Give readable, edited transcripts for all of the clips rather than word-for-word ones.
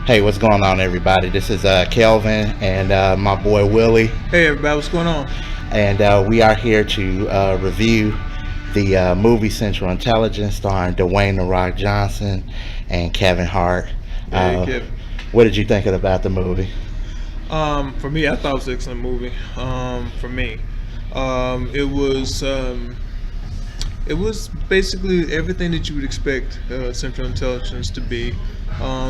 Hey, what's going on, everybody? This is Kelvin and my boy Willie. Hey, everybody, what's going on? And we are here to review the movie Central Intelligence starring Dwayne "The Rock" Johnson and Kevin Hart. Hey, Kevin. What did you think about the movie? For me, I thought it was an excellent movie. For me, it was basically everything that you would expect Central Intelligence to be.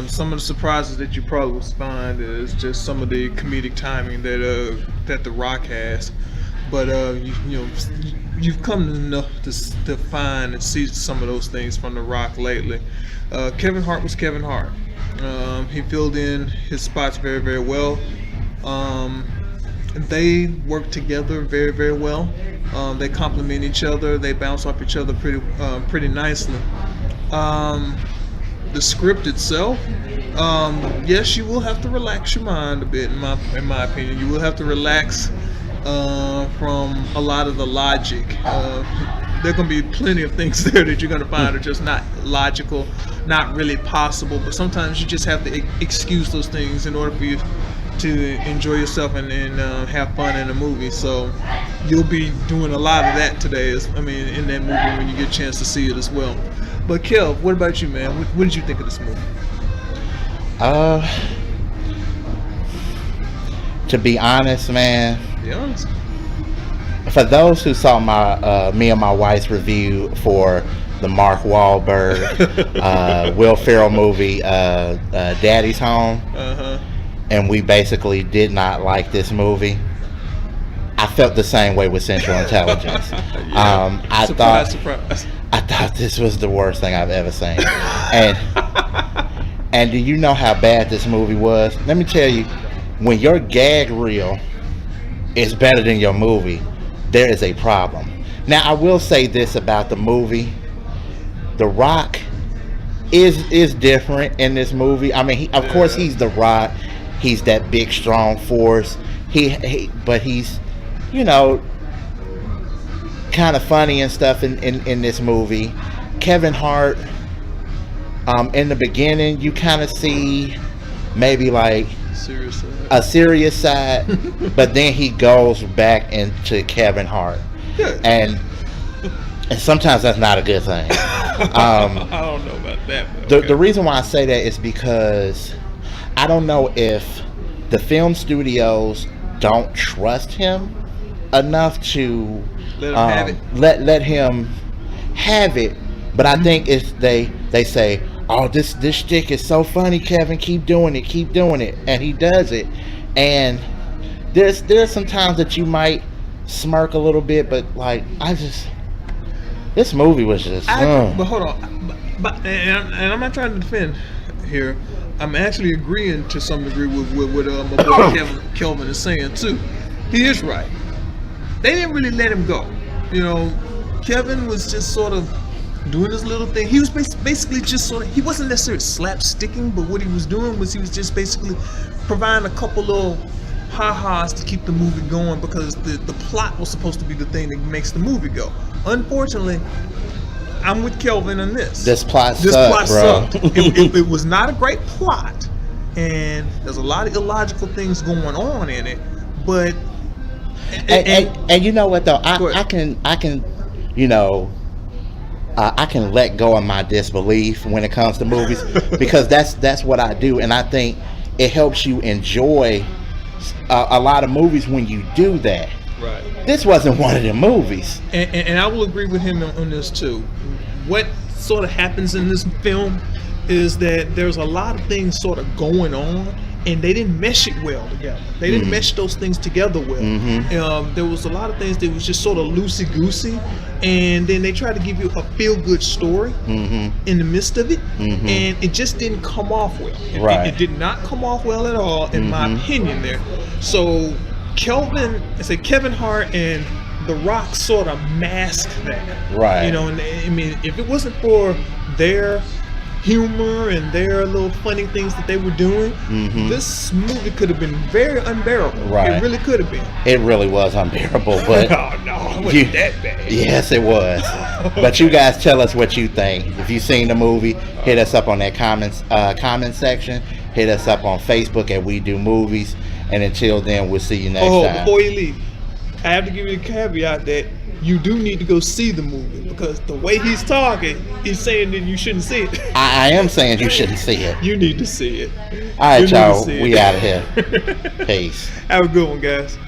Some of the surprises that you probably will find is just some of the comedic timing that The Rock has. But you've come to know to find and see some of those things from The Rock lately. Kevin Hart was Kevin Hart. He filled in his spots very, very well. They work together very, very well. They complement each other. They bounce off each other pretty nicely. The script itself, yes, you will have to relax your mind a bit. In my opinion, you will have to relax from a lot of the logic. There are going to be plenty of things there that you're going to find are just not logical, not really possible. But sometimes you just have to excuse those things in order for you to enjoy yourself and have fun in a movie. So you'll be doing a lot of that today. In that movie when you get a chance to see it as well. But Kev, what about you, man? What did you think of this movie? To be honest, man. Be honest. For those who saw my me and my wife's review for the Mark Wahlberg, Will Ferrell movie, Daddy's Home, and we basically did not like this movie. I felt the same way with Central Intelligence. Surprise. I thought this was the worst thing I've ever seen. And do you know how bad this movie was? Let me tell you, when your gag reel is better than your movie, there is a problem. Now, I will say this about the movie. The Rock is different in this movie. I mean, of course, he's The Rock. He's that big, strong force. But he's, kind of funny and stuff in this movie. Kevin Hart, in the beginning, you kind of see maybe like a serious side, but then he goes back into Kevin Hart, and sometimes that's not a good thing. I don't know about that. Okay. The reason why I say that is because I don't know if the film studios don't trust him enough to let him have it. But I think it's they say, oh, this shtick is so funny, Kevin, keep doing it, and he does it. And there's some times that you might smirk a little bit, but like this movie was just. But hold on, and I'm not trying to defend here. I'm actually agreeing to some degree with what my boy Kelvin is saying too. He is right. They didn't really let him go. Kevin was just sort of doing his little thing. He was basically just sort of, he wasn't necessarily slapsticking, but what he was doing was he was just basically providing a couple little ha-has to keep the movie going, because the plot was supposed to be the thing that makes the movie go. Unfortunately, I'm with Kelvin on this. This plot sucked. It was not a great plot, and there's a lot of illogical things going on in it. But and you know what though, I can let go of my disbelief when it comes to movies because that's what I do, and I think it helps you enjoy a lot of movies when you do that. Right. This wasn't one of them movies. And I will agree with him on this too. What sort of happens in this film is that there's a lot of things sort of going on, and they didn't mesh it well together. They didn't mesh those things together well. There was a lot of things that was just sort of loosey-goosey, and then they tried to give you a feel-good story in the midst of it, and it just didn't come off well. It did not come off well at all, in my opinion there. So Kevin Hart and The Rock sort of masked that. Right. And I mean, if it wasn't for their humor and their little funny things that they were doing, this movie could have been very unbearable. Right. It really could have been. It really was unbearable, but no, it wasn't that bad. Yes, it was. But you guys tell us what you think. If you've seen the movie, hit us up on that comment section. Hit us up on Facebook at We Do Movies. And until then, we'll see you next time. Before you leave, I have to give you a caveat that you do need to go see the movie, because the way he's talking, he's saying that you shouldn't see it. I am saying you shouldn't see it. You need to see it. All right, y'all. We out of here. Peace. Have a good one, guys.